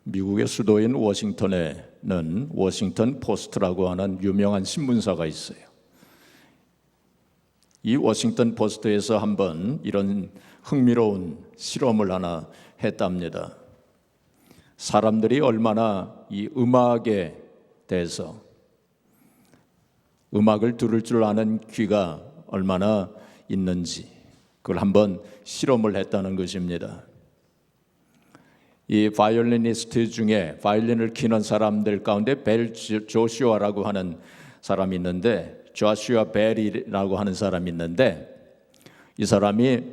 미국의 수도인 워싱턴에는 워싱턴 포스트라고 하는 유명한 신문사가 있어요. 이 워싱턴 포스트에서 한번 이런 흥미로운 실험을 하나 했답니다. 사람들이 얼마나 이 음악에 대해서, 음악을 들을 줄 아는 귀가 얼마나 있는지 그걸 한번 실험을 했다는 것입니다. 이 바이올리니스트 중에 바이올린을 키는 사람들 가운데 벨 조슈아라고 하는 사람이 있는데, 조슈아 벨이라고 하는 사람이 있는데, 이 사람이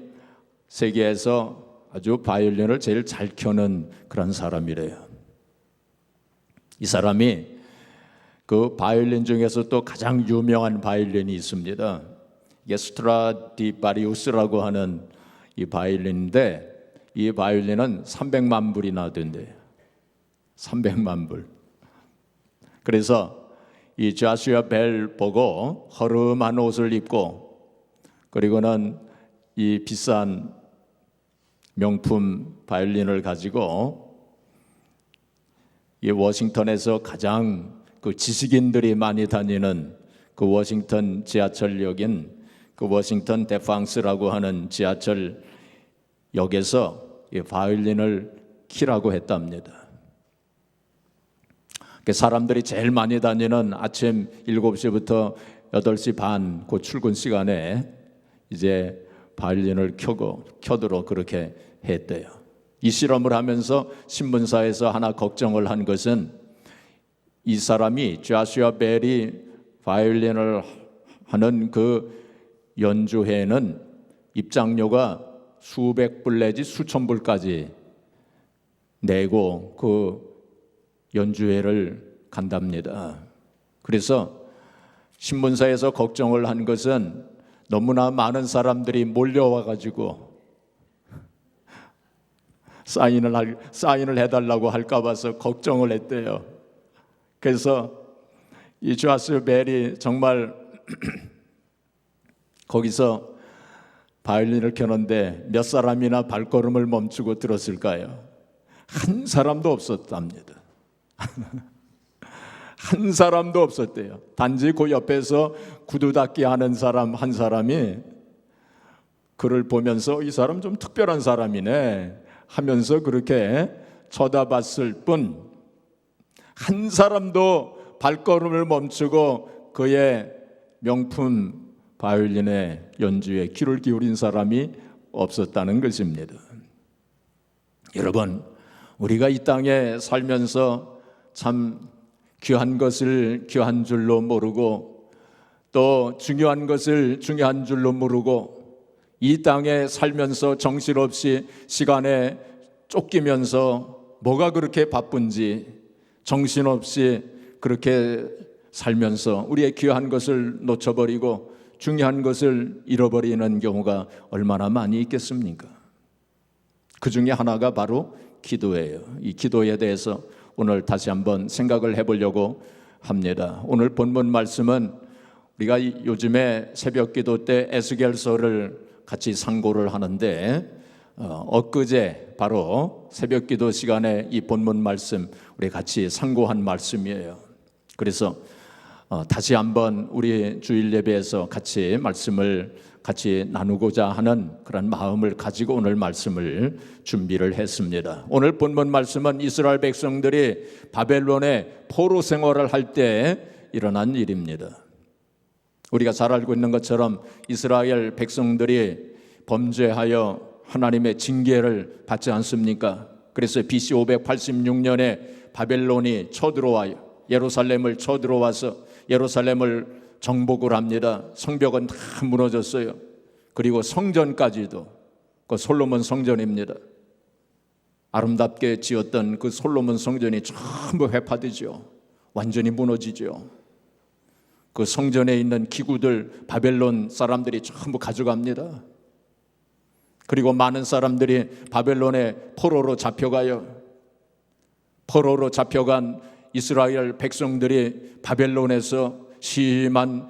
세계에서 아주 바이올린을 제일 잘 켜는 그런 사람이래요. 이 사람이 그 바이올린 중에서 또 가장 유명한 바이올린이 있습니다. 이게 스트라디바리우스라고 하는 이 바이올린인데, 이 바이올린은 300만 불이나 된대요. 300만 불. 그래서 이 조슈아 벨 보고 허름한 옷을 입고, 그리고는 이 비싼 명품 바이올린을 가지고 이 워싱턴에서 가장 그 지식인들이 많이 다니는 그 워싱턴 지하철역인 그 워싱턴 데팡스라고 하는 지하철역에서 이 바이올린을 키라고 했답니다. 사람들이 제일 많이 다니는 아침 7시부터 8시 반 그 출근 시간에 이제 바이올린을 켜도록 그렇게 했대요. 이 실험을 하면서 신문사에서 하나 걱정을 한 것은, 이 사람이 조슈아 벨이 바이올린을 하는 그 연주회는 입장료가 수백 불 내지 수천 불까지 내고 그 연주회를 간답니다. 그래서 신문사에서 걱정을 한 것은 너무나 많은 사람들이 몰려와 가지고 사인을 해달라고 할까 봐서 걱정을 했대요. 그래서 이 조슈아 벨이 정말 거기서 바이올린을 켜는데 몇 사람이나 발걸음을 멈추고 들었을까요? 한 사람도 없었답니다. 한 사람도 없었대요. 단지 그 옆에서 구두 닦기 하는 사람 한 사람이 그를 보면서 이 사람 좀 특별한 사람이네 하면서 그렇게 쳐다봤을 뿐, 한 사람도 발걸음을 멈추고 그의 명품 바이올린의 연주에 귀를 기울인 사람이 없었다는 것입니다. 여러분, 우리가 이 땅에 살면서 참 귀한 것을 귀한 줄로 모르고, 또 중요한 것을 중요한 줄로 모르고, 이 땅에 살면서 정신없이 시간에 쫓기면서 뭐가 그렇게 바쁜지 정신없이 그렇게 살면서 우리의 귀한 것을 놓쳐버리고 중요한 것을 잃어버리는 경우가 얼마나 많이 있겠습니까? 그 중에 하나가 바로 기도예요. 이 기도에 대해서 오늘 다시 한번 생각을 해보려고 합니다. 오늘 본문 말씀은 우리가 요즘에 새벽 기도 때 에스겔서를 같이 상고를 하는데, 엊그제 바로 새벽 기도 시간에 이 본문 말씀 우리 같이 상고한 말씀이에요. 그래서 다시 한번 우리 주일 예배에서 같이 말씀을 같이 나누고자 하는 그런 마음을 가지고 오늘 말씀을 준비를 했습니다. 오늘 본문 말씀은 이스라엘 백성들이 바벨론의 포로 생활을 할 때 일어난 일입니다. 우리가 잘 알고 있는 것처럼 이스라엘 백성들이 범죄하여 하나님의 징계를 받지 않습니까? 그래서 BC 586년에 바벨론이 쳐들어와요. 예루살렘을 쳐들어와서 예루살렘을 정복을 합니다. 성벽은 다 무너졌어요. 그리고 성전까지도, 그 솔로몬 성전입니다. 아름답게 지었던 그 솔로몬 성전이 전부 회파되죠. 완전히 무너지죠. 그 성전에 있는 기구들 바벨론 사람들이 전부 가져갑니다. 그리고 많은 사람들이 바벨론의 포로로 잡혀가요. 포로로 잡혀간 이스라엘 백성들이 바벨론에서 심한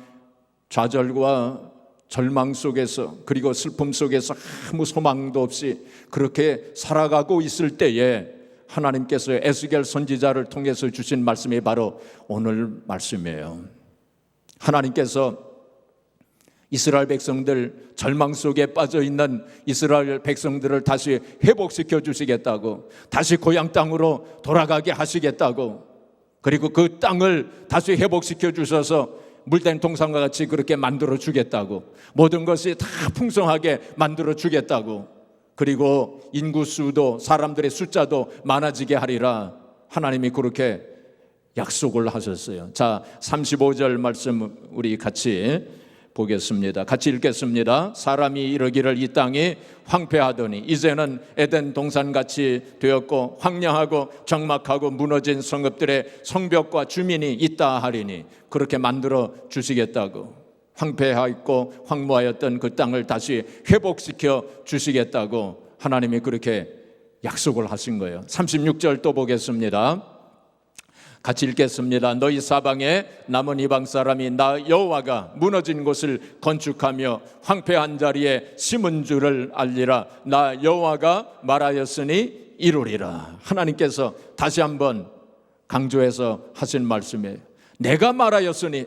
좌절과 절망 속에서, 그리고 슬픔 속에서 아무 소망도 없이 그렇게 살아가고 있을 때에 하나님께서 에스겔 선지자를 통해서 주신 말씀이 바로 오늘 말씀이에요. 하나님께서 이스라엘 백성들, 절망 속에 빠져 있는 이스라엘 백성들을 다시 회복시켜 주시겠다고, 다시 고향 땅으로 돌아가게 하시겠다고, 그리고 그 땅을 다시 회복시켜 주셔서 물된 동산과 같이 그렇게 만들어 주겠다고, 모든 것이 다 풍성하게 만들어 주겠다고, 그리고 인구수도 사람들의 숫자도 많아지게 하리라 하나님이 그렇게 약속을 하셨어요. 자, 35절 말씀 우리 같이 보겠습니다. 같이 읽겠습니다. 사람이 이르기를 이 땅이 황폐하더니 이제는 에덴 동산같이 되었고 황량하고 적막하고 무너진 성읍들의 성벽과 주민이 있다 하리니, 그렇게 만들어 주시겠다고, 황폐하였고 황무하였던 그 땅을 다시 회복시켜 주시겠다고 하나님이 그렇게 약속을 하신 거예요. 36절 또 보겠습니다. 같이 읽겠습니다. 너희 사방에 남은 이방 사람이 나 여호와가 무너진 곳을 건축하며 황폐한 자리에 심은 줄을 알리라. 나 여호와가 말하였으니 이루리라. 하나님께서 다시 한번 강조해서 하신 말씀이에요. 내가 말하였으니,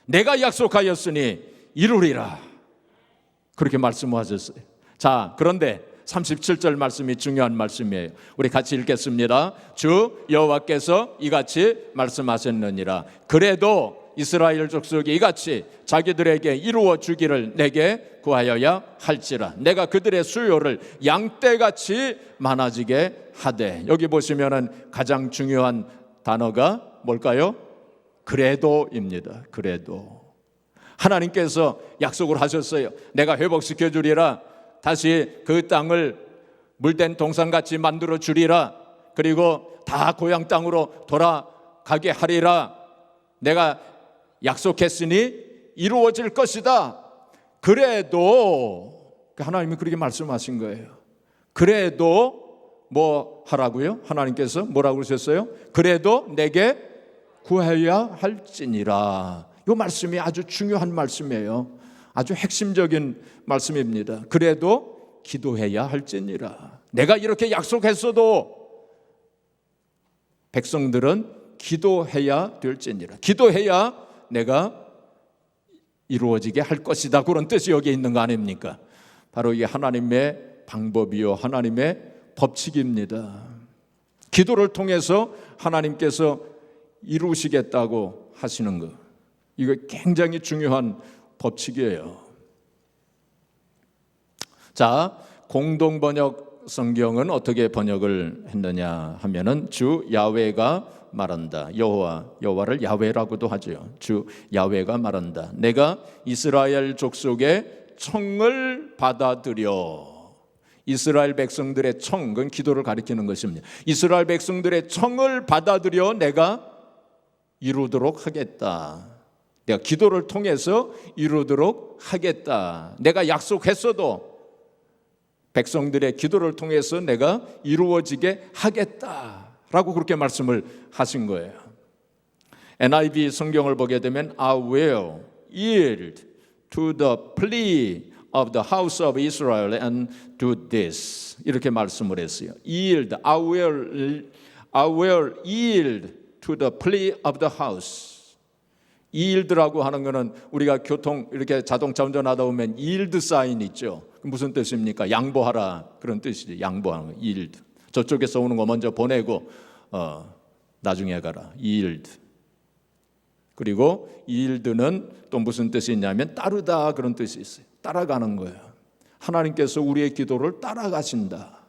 내가 약속하였으니 이루리라. 그렇게 말씀하셨어요. 자, 그런데 37절 말씀이 중요한 말씀이에요. 우리 같이 읽겠습니다. 주 여호와께서 이같이 말씀하셨느니라. 그래도 이스라엘 족속이 이같이 자기들에게 이루어 주기를 내게 구하여야 할지라. 내가 그들의 수요를 양떼같이 많아지게 하되. 여기 보시면은 가장 중요한 단어가 뭘까요? 그래도입니다. 그래도. 하나님께서 약속을 하셨어요. 내가 회복시켜 주리라. 다시 그 땅을 물된 동산같이 만들어 주리라. 그리고 다 고향 땅으로 돌아가게 하리라. 내가 약속했으니 이루어질 것이다. 그래도 하나님이 그렇게 말씀하신 거예요. 그래도 뭐 하라고요? 하나님께서 뭐라고 그러셨어요? 그래도 내게 구해야 할지니라. 이 말씀이 아주 중요한 말씀이에요. 아주 핵심적인 말씀입니다. 그래도 기도해야 할지니라. 내가 이렇게 약속했어도 백성들은 기도해야 될지니라. 기도해야 내가 이루어지게 할 것이다. 그런 뜻이 여기 있는 거 아닙니까? 바로 이게 하나님의 방법이요, 하나님의 법칙입니다. 기도를 통해서 하나님께서 이루시겠다고 하시는 것, 이거 굉장히 중요한 법칙이에요. 자, 공동번역 성경은 어떻게 번역을 했느냐 하면은 주 야훼가 말한다. 여호와를 야훼라고도 하죠. 주 야훼가 말한다. 내가 이스라엘 족속의 청을 받아들여. 이스라엘 백성들의 청, 그건 기도를 가리키는 것입니다. 이스라엘 백성들의 청을 받아들여 내가 이루도록 하겠다. 내가 기도를 통해서 이루도록 하겠다. 내가 약속했어도 백성들의 기도를 통해서 내가 이루어지게 하겠다라고 그렇게 말씀을 하신 거예요. NIV 성경을 보게 되면 I will yield to the plea of the house of Israel and do this, 이렇게 말씀을 했어요. Yield, I will yield to the plea of the house. yield라고 하는 것은 우리가 교통 이렇게 자동차 운전하다 보면 yield 사인 있죠. 무슨 뜻입니까? 양보하라, 그런 뜻이죠. 양보하는 거, yield. 저쪽에서 오는 거 먼저 보내고 나중에 가라, yield. 그리고 yield는 또 무슨 뜻이 있냐면 따르다, 그런 뜻이 있어요. 따라가는 거예요. 하나님께서 우리의 기도를 따라가신다.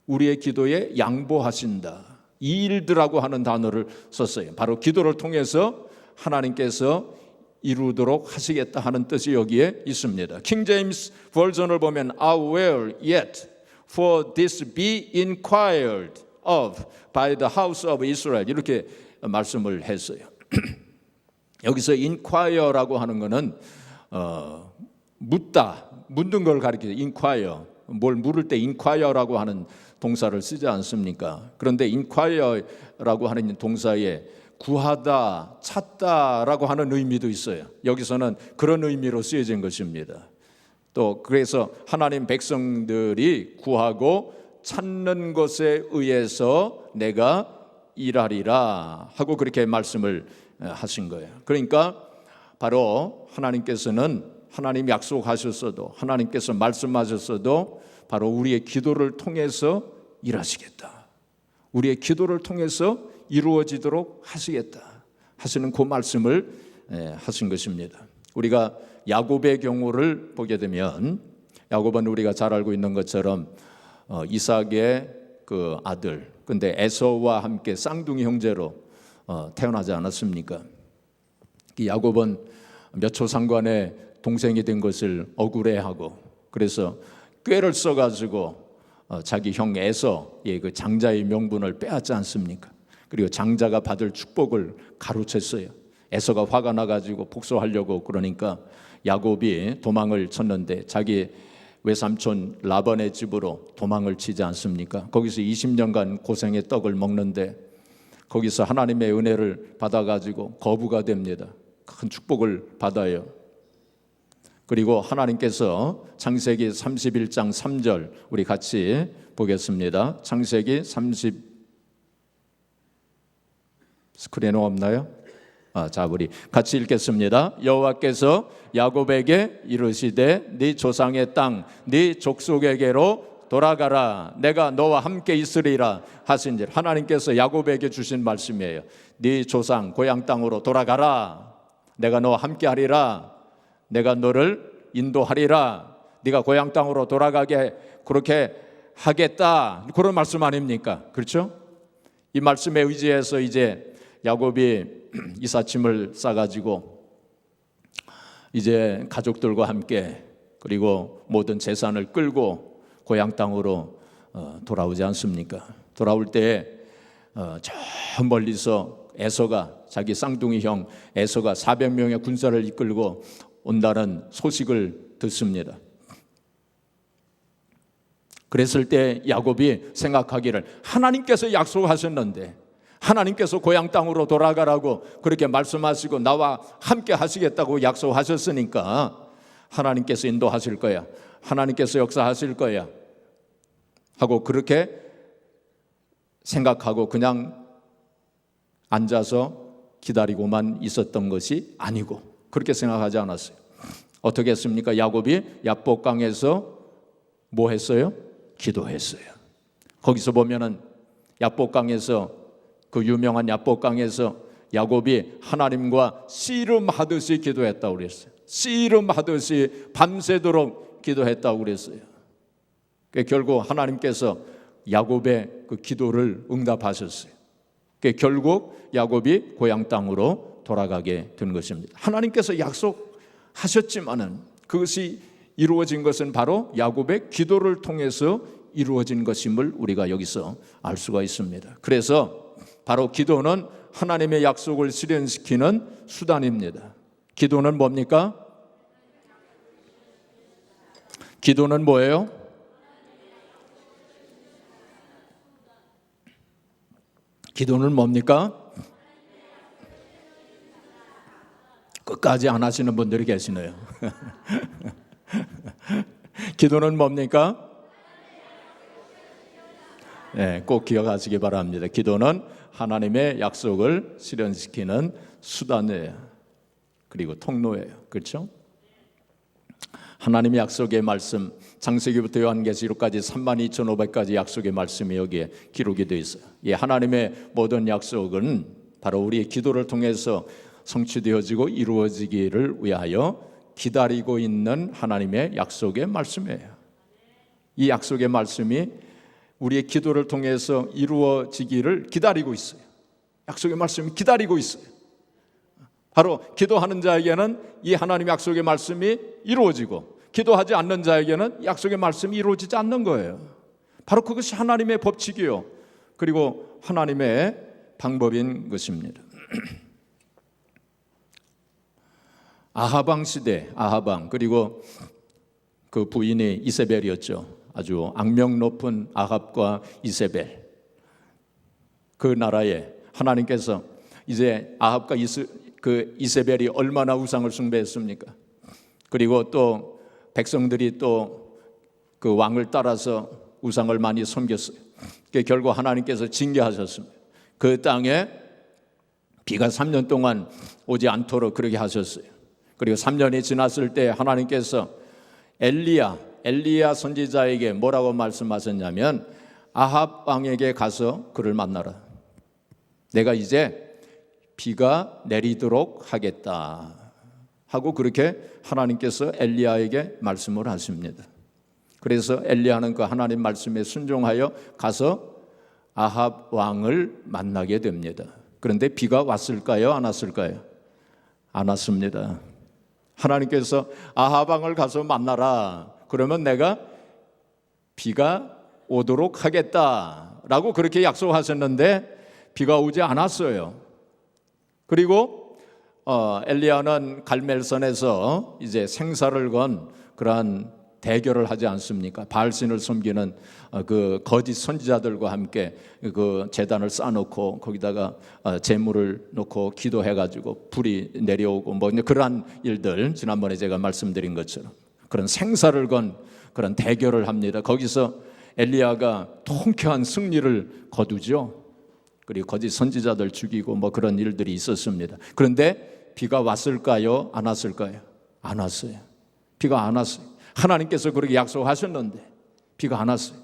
우리의 기도에 양보하신다. yield라고 하는 단어를 썼어요. 바로 기도를 통해서 하나님께서 이루도록 하시겠다 하는 뜻이 여기에 있습니다. 킹 제임스 버전을 보면 I will yet for this be inquired of by the house of Israel, 이렇게 말씀을 했어요. 여기서 inquire라고 하는 것은 묻는 걸 가리켜요. inquire, 뭘 물을 때 inquire라고 하는 동사를 쓰지 않습니까? 그런데 inquire라고 하는 동사에 구하다, 찾다라고 하는 의미도 있어요. 여기서는 그런 의미로 쓰여진 것입니다. 또 그래서 하나님 백성들이 구하고 찾는 것에 의해서 내가 일하리라 하고 그렇게 말씀을 하신 거예요. 그러니까 바로 하나님께서는 하나님 약속하셨어도 하나님께서 말씀하셨어도 바로 우리의 기도를 통해서 일하시겠다, 우리의 기도를 통해서 이루어지도록 하시겠다 하시는 그 말씀을 하신 것입니다. 우리가 야곱의 경우를 보게 되면 야곱은 우리가 잘 알고 있는 것처럼 이삭의 그 아들, 근데 에서와 함께 쌍둥이 형제로 태어나지 않았습니까? 이 야곱은 몇 초 상관에 동생이 된 것을 억울해하고 그래서 꾀를 써가지고 자기 형 에서의 그 장자의 명분을 빼앗지 않습니까? 그리고 장자가 받을 축복을 가로챘어요. 에서가 화가 나가지고 복수하려고 그러니까 야곱이 도망을 쳤는데 자기 외삼촌 라반의 집으로 도망을 치지 않습니까? 거기서 20년간 고생의 떡을 먹는데 거기서 하나님의 은혜를 받아가지고 거부가 됩니다. 큰 축복을 받아요. 그리고 하나님께서 창세기 31장 3절 우리 같이 보겠습니다. 창세기 30 스크린에 없나요? 자, 우리 같이 읽겠습니다. 여호와께서 야곱에게 이르시되 네 조상의 땅 네 족속에게로 돌아가라, 내가 너와 함께 있으리라 하신즉 하나님께서 야곱에게 주신 말씀이에요. 네 조상 고향 땅으로 돌아가라, 내가 너와 함께 하리라, 내가 너를 인도하리라, 네가 고향 땅으로 돌아가게 그렇게 하겠다, 그런 말씀 아닙니까? 그렇죠? 이 말씀에 의지해서 이제 야곱이 이삿짐을 싸가지고 이제 가족들과 함께 그리고 모든 재산을 끌고 고향 땅으로 돌아오지 않습니까? 돌아올 때 저 멀리서 에서가 자기 쌍둥이 형 에서가 400명의 군사를 이끌고 온다는 소식을 듣습니다. 그랬을 때 야곱이 생각하기를 하나님께서 약속하셨는데 하나님께서 고향 땅으로 돌아가라고 그렇게 말씀하시고 나와 함께 하시겠다고 약속하셨으니까 하나님께서 인도하실 거야, 하나님께서 역사하실 거야 하고 그렇게 생각하고 그냥 앉아서 기다리고만 있었던 것이 아니고 그렇게 생각하지 않았어요. 어떻게 했습니까? 야곱이 야복강에서 뭐 했어요? 기도했어요. 거기서 보면은 야복강에서 그 유명한 야복강에서 야곱이 하나님과 씨름하듯이 기도했다고 그랬어요. 씨름하듯이 밤새도록 기도했다고 그랬어요. 결국 하나님께서 야곱의 그 기도를 응답하셨어요. 결국 야곱이 고향 땅으로 돌아가게 된 것입니다. 하나님께서 약속하셨지만은 그것이 이루어진 것은 바로 야곱의 기도를 통해서 이루어진 것임을 우리가 여기서 알 수가 있습니다. 그래서 바로 기도는 하나님의 약속을 실현시키는 수단입니다. 기도는 뭡니까? 기도는 뭐예요? 기도는 뭡니까? 끝까지 안 하시는 분들이 계시네요. 기도는 뭡니까? 네, 꼭 기억하시기 바랍니다. 기도는 하나님의 약속을 실현시키는 수단이에요. 그리고 통로예요. 그렇죠? 하나님의 약속의 말씀, 창세기부터 요한계시록까지 32,500가지 약속의 말씀이 여기에 기록이 되어 있어요. 이 하나님의 모든 약속은 바로 우리의 기도를 통해서 성취되어지고 이루어지기를 위하여 기다리고 있는 하나님의 약속의 말씀이에요. 이 약속의 말씀이 우리의 기도를 통해서 이루어지기를 기다리고 있어요. 약속의 말씀이 기다리고 있어요. 바로 기도하는 자에게는 이 하나님 약속의 말씀이 이루어지고 기도하지 않는 자에게는 약속의 말씀이 이루어지지 않는 거예요. 바로 그것이 하나님의 법칙이요, 그리고 하나님의 방법인 것입니다. 아하방 시대, 아하방 그리고 그 부인이 이세벨이었죠. 아주 악명 높은 아합과 이세벨, 그 나라에 하나님께서 이제 아합과 이세벨이 얼마나 우상을 숭배했습니까? 그리고 또 백성들이 또 그 왕을 따라서 우상을 많이 섬겼어요. 결국 하나님께서 징계하셨습니다. 그 땅에 비가 3년 동안 오지 않도록 그렇게 하셨어요. 그리고 3년이 지났을 때 하나님께서 엘리야 선지자에게 뭐라고 말씀하셨냐면 아합 왕에게 가서 그를 만나라. 내가 이제 비가 내리도록 하겠다 하고 그렇게 하나님께서 엘리야에게 말씀을 하십니다. 그래서 엘리야는 그 하나님 말씀에 순종하여 가서 아합 왕을 만나게 됩니다. 그런데 비가 왔을까요? 안 왔을까요? 안 왔습니다. 하나님께서 아합 왕을 가서 만나라. 그러면 내가 비가 오도록 하겠다라고 그렇게 약속하셨는데 비가 오지 않았어요. 그리고 엘리야는 갈멜산에서 이제 생사를 건 그러한 대결을 하지 않습니까? 바알신을 섬기는 그 거짓 선지자들과 함께 그 제단을 쌓아놓고 거기다가 제물을 놓고 기도해가지고 불이 내려오고 뭐 그러한 일들 지난번에 제가 말씀드린 것처럼 그런 생사를 건 그런 대결을 합니다. 거기서 엘리야가 통쾌한 승리를 거두죠. 그리고 거짓 선지자들 죽이고 뭐 그런 일들이 있었습니다. 그런데 비가 왔을까요? 안 왔을까요? 안 왔어요. 비가 안 왔어요. 하나님께서 그렇게 약속하셨는데 비가 안 왔어요.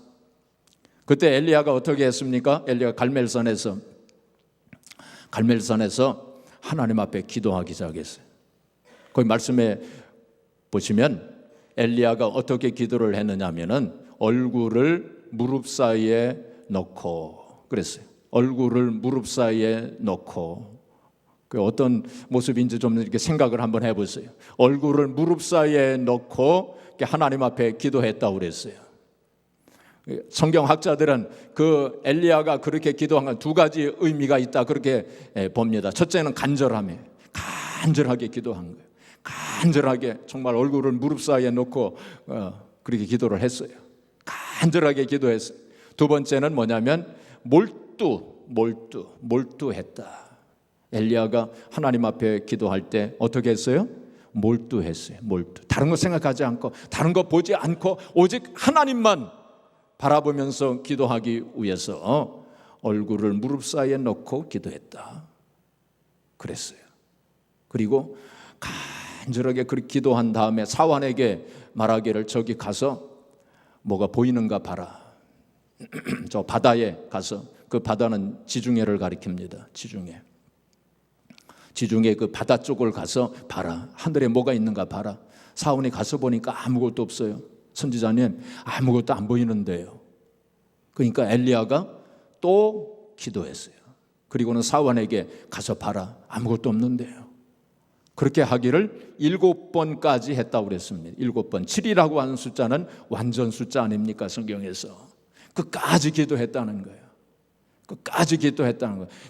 그때 엘리야가 어떻게 했습니까? 엘리야가 갈멜산에서 하나님 앞에 기도하기 시작했어요. 거기 말씀에 보시면 엘리야가 어떻게 기도를 했느냐면은 얼굴을 무릎 사이에 넣고 그랬어요. 얼굴을 무릎 사이에 넣고 그 어떤 모습인지 좀 이렇게 생각을 한번 해보세요. 얼굴을 무릎 사이에 넣고 하나님 앞에 기도했다고 그랬어요. 성경학자들은 그 엘리야가 그렇게 기도한 건 두 가지 의미가 있다 그렇게 봅니다. 첫째는 간절하게 기도한 거예요. 간절하게 정말 얼굴을 무릎 사이에 놓고 그렇게 기도를 했어요. 간절하게 기도했어요. 두 번째는 뭐냐면 몰두했다. 엘리야가 하나님 앞에 기도할 때 어떻게 했어요? 몰두했어요. 다른 거 생각하지 않고 다른 거 보지 않고 오직 하나님만 바라보면서 기도하기 위해서 얼굴을 무릎 사이에 넣고 기도했다. 그랬어요. 그리고 간절하게 그렇게 기도한 다음에 사환에게 말하기를 저기 가서 뭐가 보이는가 봐라. 저 바다에 가서 그 바다는 지중해를 가리킵니다. 지중해 그 바다 쪽을 가서 봐라. 하늘에 뭐가 있는가 봐라. 사원이 가서 보니까 아무것도 없어요. 선지자님 아무것도 안 보이는데요. 그러니까 엘리야가 또 기도했어요. 그리고는 사원에게 가서 봐라. 아무것도 없는데요. 그렇게 하기를 7번까지 했다고 그랬습니다. 7번. 7이라고 하는 숫자는 완전 숫자 아닙니까? 성경에서. 끝까지 기도했다는 거예요.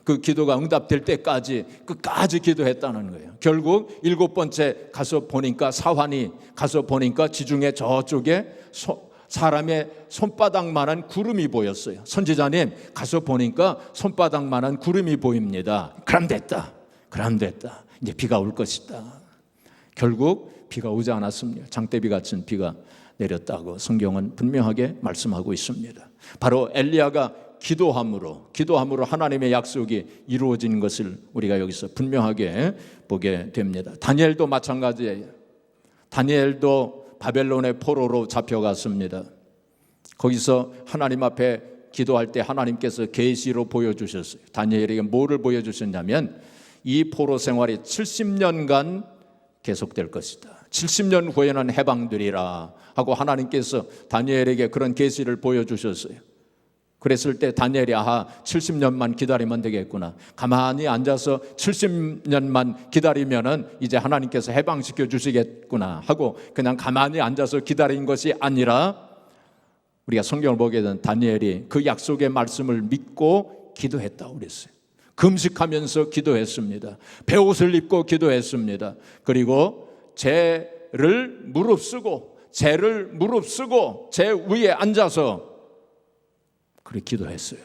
그 기도가 응답될 때까지 끝까지 기도했다는 거예요. 결국 7번째 가서 보니까 사환이 가서 보니까 지중해 저쪽에 사람의 손바닥만한 구름이 보였어요. 선지자님 가서 보니까 손바닥만한 구름이 보입니다. 그럼 됐다. 이제 비가 올 것이다. 결국 비가 오지 않았습니다. 장대비 같은 비가 내렸다고 성경은 분명하게 말씀하고 있습니다. 바로 엘리야가 기도함으로 하나님의 약속이 이루어진 것을 우리가 여기서 분명하게 보게 됩니다. 다니엘도 마찬가지예요. 다니엘도 바벨론의 포로로 잡혀갔습니다. 거기서 하나님 앞에 기도할 때 하나님께서 계시로 보여주셨어요. 다니엘에게 뭐를 보여주셨냐면 이 포로 생활이 70년간 계속될 것이다. 70년 후에는 해방되리라 하고 하나님께서 다니엘에게 그런 계시를 보여주셨어요. 그랬을 때 다니엘이 70년만 기다리면 되겠구나. 가만히 앉아서 70년만 기다리면은 이제 하나님께서 해방시켜 주시겠구나 하고 그냥 가만히 앉아서 기다린 것이 아니라 우리가 성경을 보게 된 다니엘이 그 약속의 말씀을 믿고 기도했다고 그랬어요. 금식하면서 기도했습니다. 베옷을 입고 기도했습니다. 그리고 죄를 무릅쓰고 제 위에 앉아서 그렇게 기도했어요.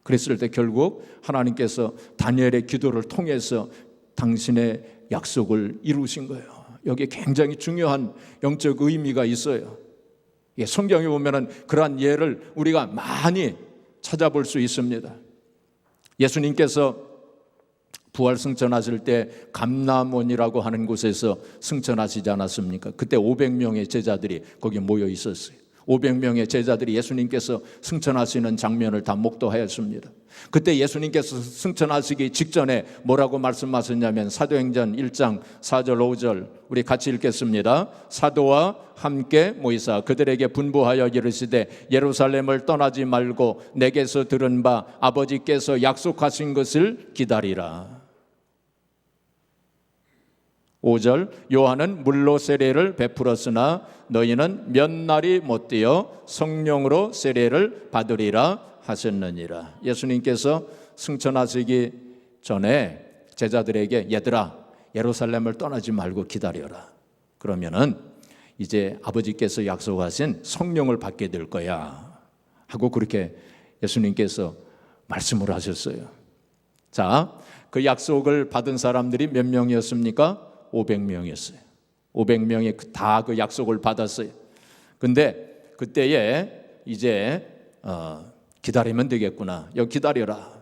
그랬을 때 결국 하나님께서 다니엘의 기도를 통해서 당신의 약속을 이루신 거예요. 여기에 굉장히 중요한 영적 의미가 있어요. 예, 성경에 보면은 그러한 예를 우리가 많이 찾아볼 수 있습니다. 예수님께서 부활 승천하실 때 감람원이라고 하는 곳에서 승천하시지 않았습니까? 그때 500명의 제자들이 거기 모여 있었어요. 500명의 제자들이 예수님께서 승천하시는 장면을 다 목도하였습니다. 그때 예수님께서 승천하시기 직전에 뭐라고 말씀하셨냐면 사도행전 1장 4절 5절 우리 같이 읽겠습니다. 사도와 함께 모이사 그들에게 분부하여 이르시되 예루살렘을 떠나지 말고 내게서 들은 바 아버지께서 약속하신 것을 기다리라. 5절 요한은 물로 세례를 베풀었으나 너희는 몇 날이 못되어 성령으로 세례를 받으리라 하셨느니라. 예수님께서 승천하시기 전에 제자들에게 얘들아 예루살렘을 떠나지 말고 기다려라. 그러면은 이제 아버지께서 약속하신 성령을 받게 될 거야 하고 그렇게 예수님께서 말씀을 하셨어요. 자, 그 약속을 받은 사람들이 몇 명이었습니까? 500명이었어요. 500명이 다 그 약속을 받았어요. 근데 그때에 이제 기다리면 되겠구나. 여기 기다려라.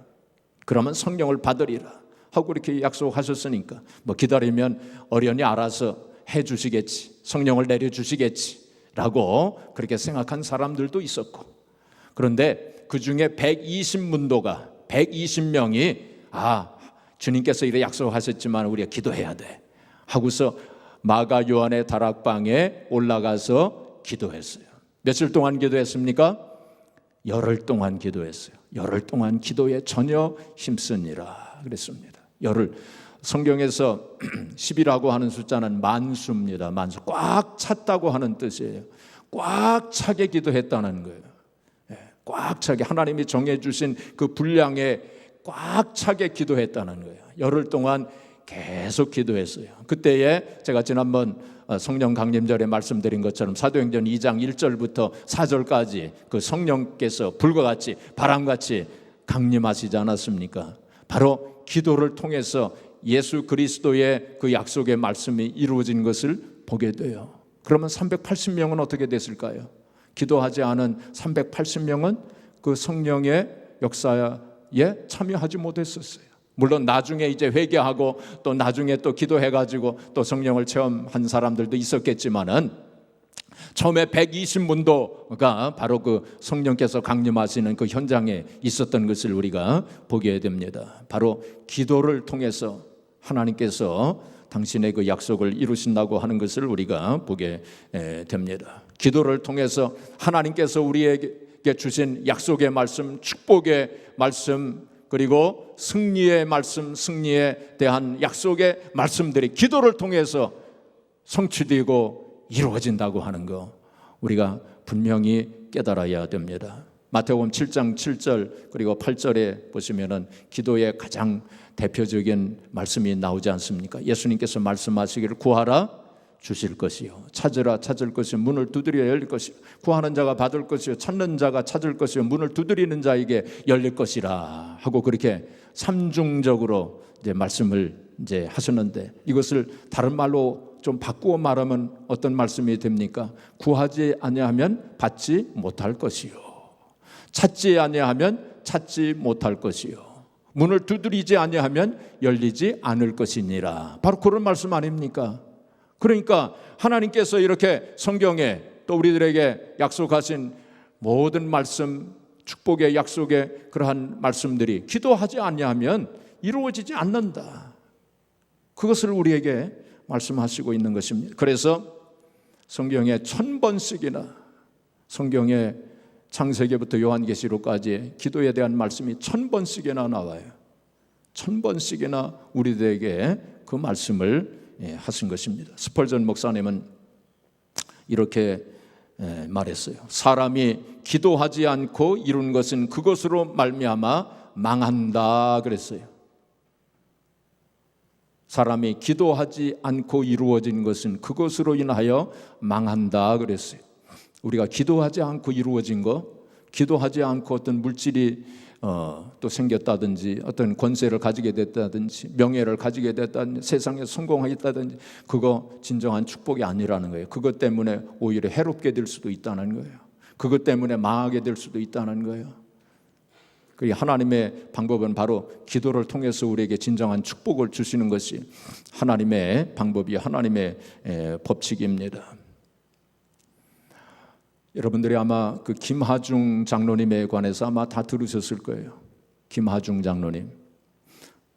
그러면 성령을 받으리라 하고 이렇게 약속하셨으니까 뭐 기다리면 어련히 알아서 해 주시겠지. 성령을 내려 주시겠지라고 그렇게 생각한 사람들도 있었고, 그런데 그 중에 120문도가 120명이 주님께서 이래 약속하셨지만 우리가 기도해야 돼 하고서 마가 요한의 다락방에 올라가서 기도했어요. 며칠 동안 기도했습니까? 열흘 동안 기도했어요. 열흘 동안 기도에 전혀 힘쓰니라 그랬습니다. 열흘. 성경에서 10이라고 하는 숫자는 만수입니다. 만수. 꽉 찼다고 하는 뜻이에요. 꽉 차게 기도했다는 거예요. 꽉 차게 하나님이 정해주신 그 분량에 꽉 차게 기도했다는 거예요. 열흘 동안 계속 기도했어요. 그때에 제가 지난번 성령 강림절에 말씀드린 것처럼 사도행전 2장 1절부터 4절까지 그 성령께서 불과 같이 바람같이 강림하시지 않았습니까? 바로 기도를 통해서 예수 그리스도의 그 약속의 말씀이 이루어진 것을 보게 돼요. 그러면 380명은 어떻게 됐을까요? 기도하지 않은 380명은 그 성령의 역사에 참여하지 못했었어요. 물론 나중에 이제 회개하고 또 나중에 또 기도해가지고 또 성령을 체험한 사람들도 있었겠지만은 처음에 120문도가 바로 그 성령께서 강림하시는 그 현장에 있었던 것을 우리가 보게 됩니다. 바로 기도를 통해서 하나님께서 당신의 그 약속을 이루신다고 하는 것을 우리가 보게 됩니다. 기도를 통해서 하나님께서 우리에게 주신 약속의 말씀, 축복의 말씀, 그리고 승리의 말씀, 승리에 대한 약속의 말씀들이 기도를 통해서 성취되고 이루어진다고 하는 거 우리가 분명히 깨달아야 됩니다. 마태복음 7장 7절 그리고 8절에 보시면은 기도의 가장 대표적인 말씀이 나오지 않습니까? 예수님께서 말씀하시기를 구하라 주실 것이요, 찾으라 찾을 것이요, 문을 두드려 열릴 것이요, 구하는 자가 받을 것이요, 찾는 자가 찾을 것이요, 문을 두드리는 자에게 열릴 것이라 하고 그렇게 삼중적으로 이제 말씀을 이제 하셨는데, 이것을 다른 말로 좀 바꾸어 말하면 어떤 말씀이 됩니까? 구하지 아니하면 받지 못할 것이요, 찾지 아니하면 찾지 못할 것이요, 문을 두드리지 아니하면 열리지 않을 것이니라. 바로 그런 말씀 아닙니까? 그러니까 하나님께서 이렇게 성경에 또 우리들에게 약속하신 모든 말씀, 축복의 약속의 그러한 말씀들이 기도하지 아니하면 이루어지지 않는다. 그것을 우리에게 말씀하시고 있는 것입니다. 그래서 성경에 1000번씩이나 성경에 창세기부터 요한계시록까지 기도에 대한 말씀이 1000번씩이나 나와요. 1000번씩이나 우리들에게 그 말씀을 하신 것입니다. 스펄전 목사님은 이렇게 말했어요. 사람이 기도하지 않고 이룬 것은 그것으로 말미암아 망한다 그랬어요. 사람이 기도하지 않고 이루어진 것은 그것으로 인하여 망한다 그랬어요. 우리가 기도하지 않고 이루어진 거, 기도하지 않고 어떤 물질이 또 생겼다든지 어떤 권세를 가지게 됐다든지 명예를 가지게 됐다든지 세상에 성공하겠다든지 그거 진정한 축복이 아니라는 거예요. 그것 때문에 오히려 해롭게 될 수도 있다는 거예요. 그것 때문에 망하게 될 수도 있다는 거예요. 하나님의 방법은 바로 기도를 통해서 우리에게 진정한 축복을 주시는 것이 하나님의 방법이 하나님의 법칙입니다. 여러분들이 아마 그 김하중 장로님에 관해서 아마 다 들으셨을 거예요. 김하중 장로님,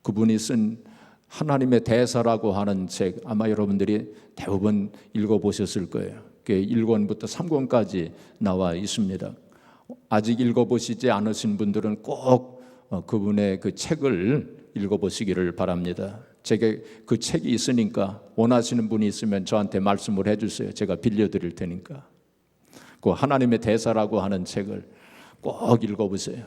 그분이 쓴 하나님의 대사라고 하는 책 아마 여러분들이 대부분 읽어보셨을 거예요. 1권부터 3권까지 나와 있습니다. 아직 읽어보시지 않으신 분들은 꼭 그분의 그 책을 읽어보시기를 바랍니다. 제게 그 책이 있으니까 원하시는 분이 있으면 저한테 말씀을 해주세요. 제가 빌려드릴 테니까. 그 하나님의 대사라고 하는 책을 꼭 읽어보세요.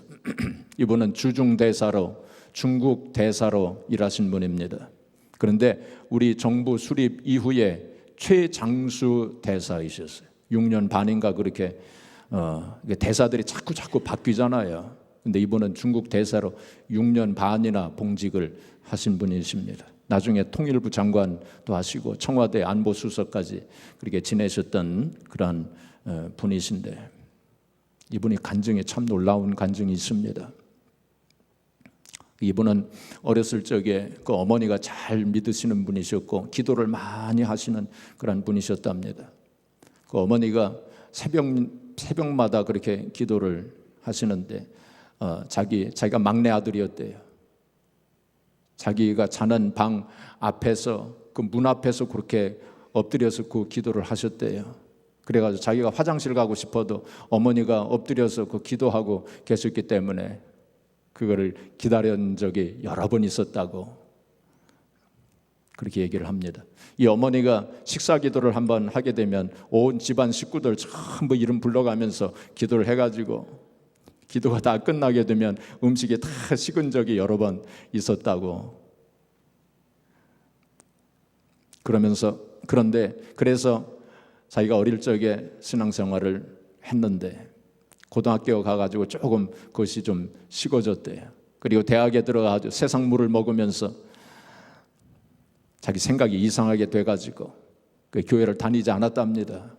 이분은 주중 대사로, 중국 대사로 일하신 분입니다. 그런데 우리 정부 수립 이후에 최장수 대사이셨어요. 6년 반인가 그렇게 대사들이 자꾸 바뀌잖아요. 근데 이분은 중국 대사로 6년 반이나 봉직을 하신 분이십니다. 나중에 통일부 장관도 하시고 청와대 안보수석까지 그렇게 지내셨던 그런 분이신데 이분이 간증에 참 놀라운 간증이 있습니다. 이분은 어렸을 적에 그 어머니가 잘 믿으시는 분이셨고 기도를 많이 하시는 그런 분이셨답니다. 그 어머니가 새벽마다 그렇게 기도를 하시는데 자기가 막내 아들이었대요. 자기가 자는 방 앞에서 그 문 앞에서 그렇게 엎드려서 그 기도를 하셨대요. 그래가지고 자기가 화장실 가고 싶어도 어머니가 엎드려서 그 기도하고 계셨기 때문에 그거를 기다린 적이 여러 번 있었다고 그렇게 얘기를 합니다. 이 어머니가 식사 기도를 한번 하게 되면 온 집안 식구들 전부 이름 불러가면서 기도를 해가지고 기도가 다 끝나게 되면 음식이 다 식은 적이 여러 번 있었다고. 그래서 자기가 어릴 적에 신앙생활을 했는데 고등학교 가가지고 조금 그것이 좀 식어졌대요. 그리고 대학에 들어가서 세상물을 먹으면서 자기 생각이 이상하게 돼가지고 그 교회를 다니지 않았답니다.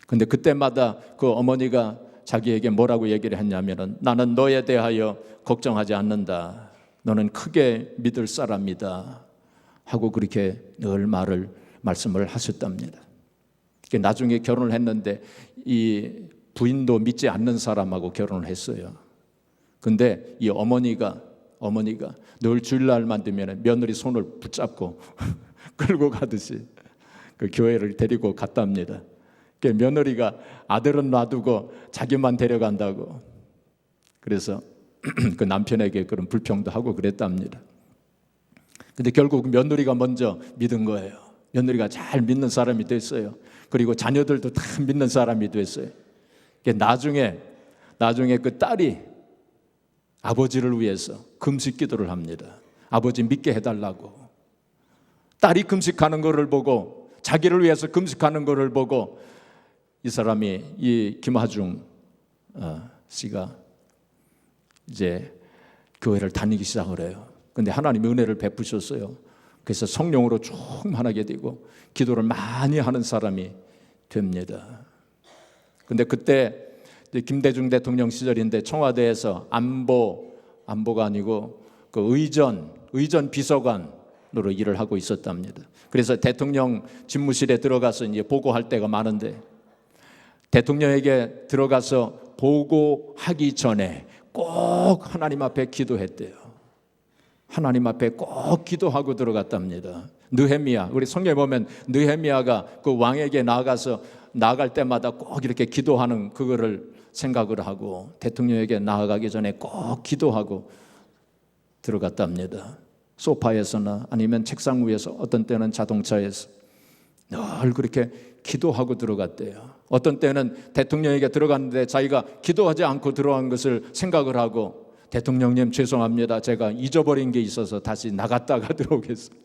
근데 그때마다 그 어머니가 자기에게 뭐라고 얘기를 했냐면은 나는 너에 대하여 걱정하지 않는다. 너는 크게 믿을 사람이다. 하고 그렇게 늘 말씀을 하셨답니다. 나중에 결혼을 했는데 이 부인도 믿지 않는 사람하고 결혼을 했어요. 근데 이 어머니가 늘 주일날만 되면 며느리 손을 붙잡고 끌고 가듯이 그 교회를 데리고 갔답니다. 며느리가 아들은 놔두고 자기만 데려간다고. 그래서 그 남편에게 그런 불평도 하고 그랬답니다. 근데 결국 며느리가 먼저 믿은 거예요. 며느리가 잘 믿는 사람이 됐어요. 그리고 자녀들도 다 믿는 사람이 됐어요. 나중에 그 딸이 아버지를 위해서 금식 기도를 합니다. 아버지 믿게 해달라고. 딸이 금식하는 것을 보고 자기를 위해서 금식하는 것을 보고 이 사람이 이 김하중 씨가 이제 교회를 다니기 시작을 해요. 근데 하나님이 은혜를 베푸셨어요. 그래서 성령으로 충만하게 되고 기도를 많이 하는 사람이 됩니다. 근데 그때 김대중 대통령 시절인데 청와대에서 안보가 아니고 그 의전 비서관으로 일을 하고 있었답니다. 그래서 대통령 집무실에 들어가서 이제 보고할 때가 많은데 대통령에게 들어가서 보고하기 전에 꼭 하나님 앞에 기도했대요. 하나님 앞에 꼭 기도하고 들어갔답니다. 느헤미야, 우리 성경에 보면 느헤미야가 그 왕에게 나아갈 때마다 꼭 이렇게 기도하는 그거를 생각을 하고 대통령에게 나아가기 전에 꼭 기도하고 들어갔답니다. 소파에서나 아니면 책상 위에서 어떤 때는 자동차에서 늘 그렇게 기도하고 들어갔대요. 어떤 때는 대통령에게 들어갔는데 자기가 기도하지 않고 들어간 것을 생각을 하고 대통령님 죄송합니다. 제가 잊어버린 게 있어서 다시 나갔다가 들어오겠습니다.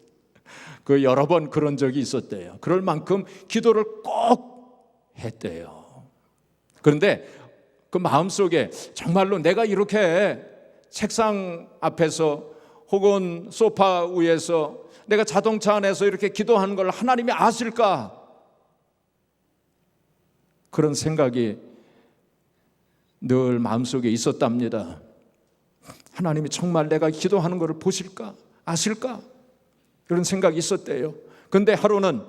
그 여러 번 그런 적이 있었대요. 그럴 만큼 기도를 꼭 했대요. 그런데 그 마음속에 정말로 내가 이렇게 책상 앞에서 혹은 소파 위에서 내가 자동차 안에서 이렇게 기도하는 걸 하나님이 아실까? 그런 생각이 늘 마음속에 있었답니다. 하나님이 정말 내가 기도하는 것을 보실까? 아실까? 그런 생각이 있었대요. 근데 하루는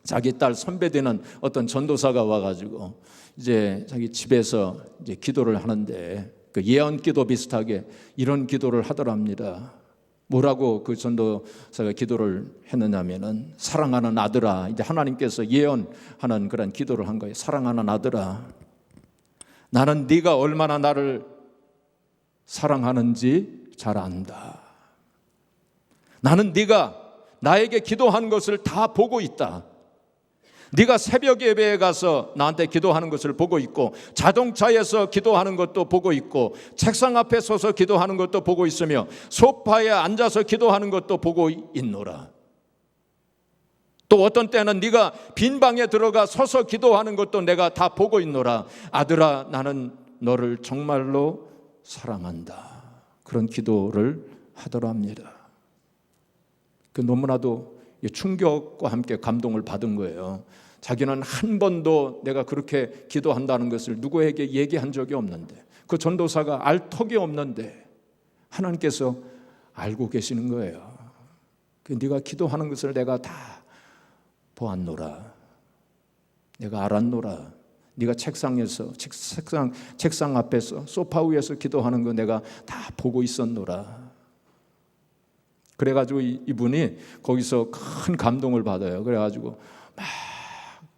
자기 딸 선배되는 어떤 전도사가 와가지고 이제 자기 집에서 이제 기도를 하는데 그 예언 기도 비슷하게 이런 기도를 하더랍니다. 뭐라고 그 전도사가 기도를 했느냐면은 사랑하는 아들아, 이제 하나님께서 예언하는 그런 기도를 한 거예요. 사랑하는 아들아, 나는 네가 얼마나 나를 사랑하는지 잘 안다. 나는 네가 나에게 기도한 것을 다 보고 있다. 네가 새벽 예배에 가서 나한테 기도하는 것을 보고 있고, 자동차에서 기도하는 것도 보고 있고, 책상 앞에 서서 기도하는 것도 보고 있으며, 소파에 앉아서 기도하는 것도 보고 있노라. 또 어떤 때는 네가 빈 방에 들어가 서서 기도하는 것도 내가 다 보고 있노라. 아들아, 나는 너를 정말로 사랑한다. 그런 기도를 하더랍니다. 그 너무나도 충격과 함께 감동을 받은 거예요. 자기는 한 번도 내가 그렇게 기도한다는 것을 누구에게 얘기한 적이 없는데, 그 전도사가 알 턱이 없는데 하나님께서 알고 계시는 거예요. 네가 기도하는 것을 내가 다 보았노라. 내가 알았노라. 네가 책상에서 책상 앞에서 소파 위에서 기도하는 거 내가 다 보고 있었노라. 그래가지고 이분이 거기서 큰 감동을 받아요. 그래가지고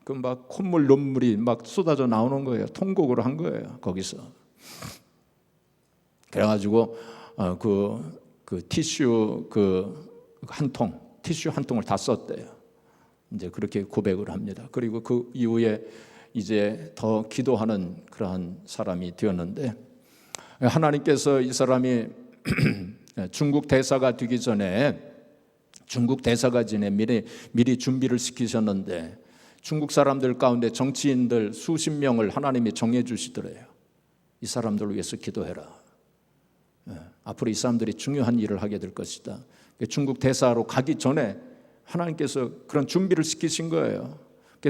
막 콧물 눈물이 막 쏟아져 나오는 거예요. 통곡을 한 거예요. 거기서. 그래가지고 그 티슈 티슈 한 통을 다 썼대요. 이제 그렇게 고백을 합니다. 그리고 그 이후에 이제 더 기도하는 그러한 사람이 되었는데, 하나님께서 이 사람이 중국 대사가 되기 전에 미리 준비를 시키셨는데, 중국 사람들 가운데 정치인들 수십 명을 하나님이 정해 주시더래요. 이 사람들을 위해서 기도해라. 앞으로 이 사람들이 중요한 일을 하게 될 것이다. 중국 대사로 가기 전에 하나님께서 그런 준비를 시키신 거예요.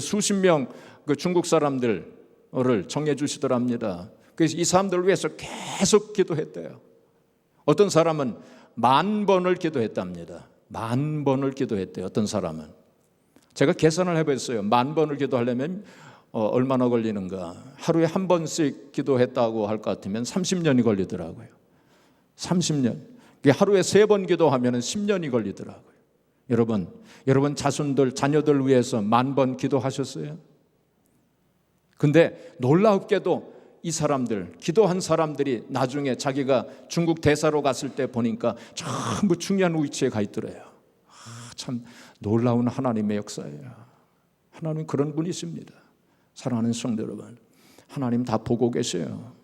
수십 명 그 중국 사람들을 정해 주시더랍니다. 그래서 이 사람들을 위해서 계속 기도했대요. 어떤 사람은 10,000번을 기도했답니다. 10,000번을 기도했대요. 어떤 사람은. 제가 계산을 해봤어요. 10,000번을 기도하려면 얼마나 걸리는가. 하루에 한 번씩 기도했다고 할 것 같으면 30년이 걸리더라고요. 30년. 하루에 3번 기도하면 10년이 걸리더라고요. 여러분 자녀들 위해서 10,000번 기도하셨어요? 근데 놀랍게도 이 사람들, 기도한 사람들이 나중에 자기가 중국 대사로 갔을 때 보니까 전부 중요한 위치에 가 있더래요. 참 놀라운 하나님의 역사예요. 하나님 그런 분이십니다. 사랑하는 성도 여러분, 하나님 다 보고 계셔요.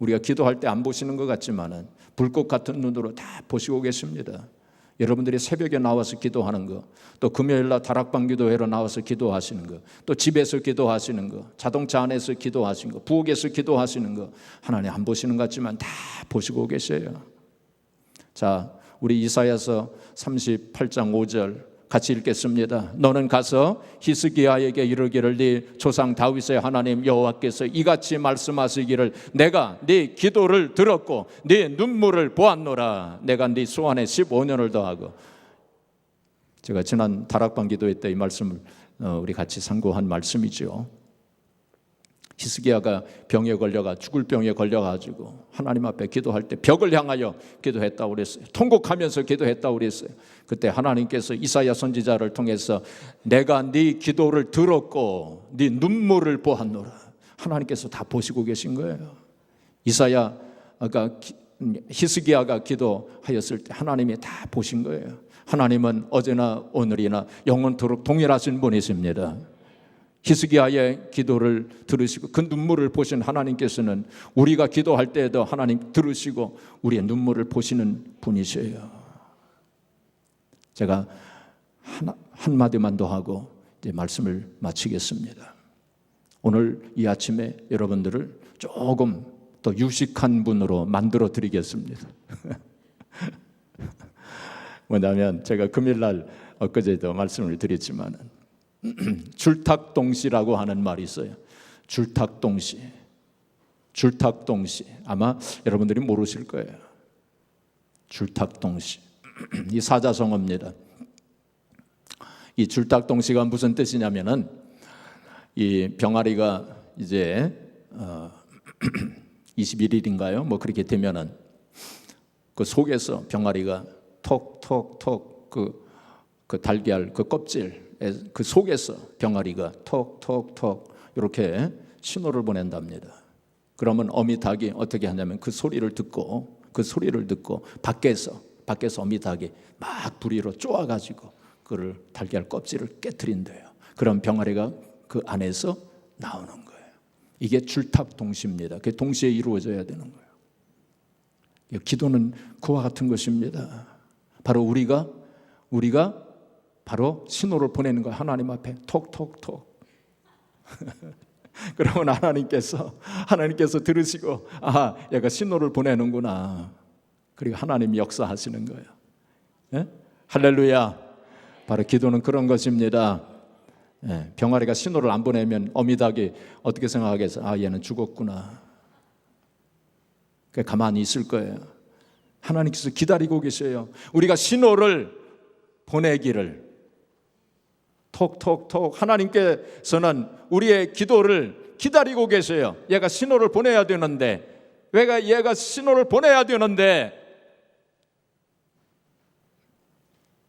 우리가 기도할 때 안 보시는 것 같지만은 불꽃 같은 눈으로 다 보시고 계십니다. 여러분들이 새벽에 나와서 기도하는 거, 또 금요일날 다락방 기도회로 나와서 기도하시는 거, 또 집에서 기도하시는 거, 자동차 안에서 기도하시는 거, 부엌에서 기도하시는 거, 하나님 안 보시는 것 같지만 다 보시고 계셔요. 자, 우리 이사야서 38장 5절 같이 읽겠습니다. 너는 가서 히스기야에게 이르기를 네 조상 다윗의 하나님 여호와께서 이같이 말씀하시기를 내가 네 기도를 들었고 네 눈물을 보았노라. 내가 네 소원에 15년을 더하고. 제가 지난 다락방 기도회 때 이 말씀을 우리 같이 상고한 말씀이죠. 히스기야가 병에 걸려가 죽을 병에 걸려가지고 하나님 앞에 기도할 때 벽을 향하여 기도했다고 그랬어요. 통곡하면서 기도했다고 그랬어요. 그때 하나님께서 이사야 선지자를 통해서 내가 네 기도를 들었고 네 눈물을 보았노라. 하나님께서 다 보시고 계신 거예요. 히스기야가 기도하였을 때 하나님이 다 보신 거예요. 하나님은 어제나 오늘이나 영원토록 동일하신 분이십니다. 히스기야의 기도를 들으시고 그 눈물을 보신 하나님께서는 우리가 기도할 때에도 하나님 들으시고 우리의 눈물을 보시는 분이세요. 제가 한마디만 더 하고 이제 말씀을 마치겠습니다. 오늘 이 아침에 여러분들을 조금 더 유식한 분으로 만들어 드리겠습니다. 뭐냐면 제가 금일날 엊그제도 말씀을 드렸지만 줄탁동시라고 하는 말이 있어요. 줄탁동시. 줄탁동시. 아마 여러분들이 모르실 거예요. 줄탁동시. 이 사자성어입니다. 이 줄탁동시가 무슨 뜻이냐면은 이 병아리가 이제 21일인가요? 뭐 그렇게 되면은 그 속에서 병아리가 톡톡톡 그 달걀 그 껍질 그 속에서 병아리가 톡톡톡 이렇게 신호를 보낸답니다. 그러면 어미 닭이 어떻게 하냐면 그 소리를 듣고 밖에서 어미 닭이 막 부리로 쪼아가지고 그를 달걀 껍질을 깨트린대요. 그럼 병아리가 그 안에서 나오는 거예요. 이게 줄탁동시입니다. 그게 동시에 이루어져야 되는 거예요. 기도는 그와 같은 것입니다. 바로 우리가 바로 신호를 보내는 거예요. 하나님 앞에 톡톡톡. 그러면 하나님께서 들으시고 얘가 신호를 보내는구나. 그리고 하나님이 역사하시는 거예요. 예? 할렐루야. 바로 기도는 그런 것입니다. 예, 병아리가 신호를 안 보내면 어미닭이 어떻게 생각하겠어요? 얘는 죽었구나. 가만히 있을 거예요. 하나님께서 기다리고 계셔요. 우리가 신호를 보내기를. 톡톡톡. 하나님께서는 우리의 기도를 기다리고 계셔요. 얘가 신호를 보내야 되는데 얘가 신호를 보내야 되는데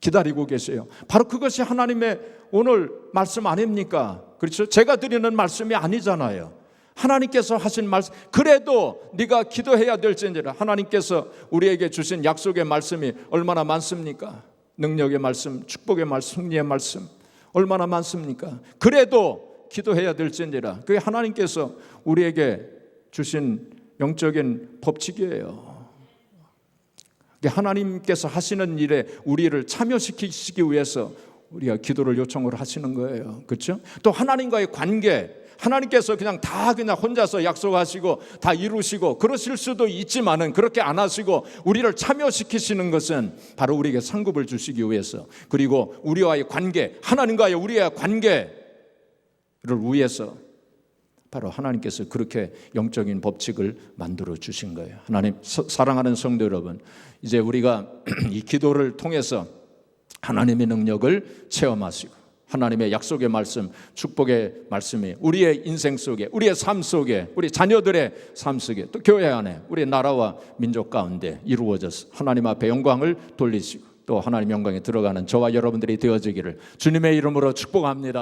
기다리고 계세요. 바로 그것이 하나님의 오늘 말씀 아닙니까? 그렇죠? 제가 드리는 말씀이 아니잖아요. 하나님께서 하신 말씀. 그래도 네가 기도해야 될지니라. 하나님께서 우리에게 주신 약속의 말씀이 얼마나 많습니까? 능력의 말씀, 축복의 말씀, 승리의 말씀 얼마나 많습니까? 그래도 기도해야 될지니라. 그게 하나님께서 우리에게 주신 영적인 법칙이에요. 하나님께서 하시는 일에 우리를 참여시키시기 위해서 우리가 기도를 요청을 하시는 거예요. 그렇죠? 또 하나님과의 관계, 하나님께서 그냥 혼자서 약속하시고 다 이루시고 그러실 수도 있지만은 그렇게 안 하시고 우리를 참여시키시는 것은 바로 우리에게 상급을 주시기 위해서, 그리고 우리와의 관계, 하나님과의 우리의 관계를 위해서 바로 하나님께서 그렇게 영적인 법칙을 만들어 주신 거예요. 하나님 사랑하는 성도 여러분, 이제 우리가 이 기도를 통해서 하나님의 능력을 체험하시고 하나님의 약속의 말씀, 축복의 말씀이 우리의 인생 속에, 우리의 삶 속에, 우리 자녀들의 삶 속에, 또 교회 안에, 우리 나라와 민족 가운데 이루어져서 하나님 앞에 영광을 돌리시고 또 하나님 영광에 들어가는 저와 여러분들이 되어지기를 주님의 이름으로 축복합니다.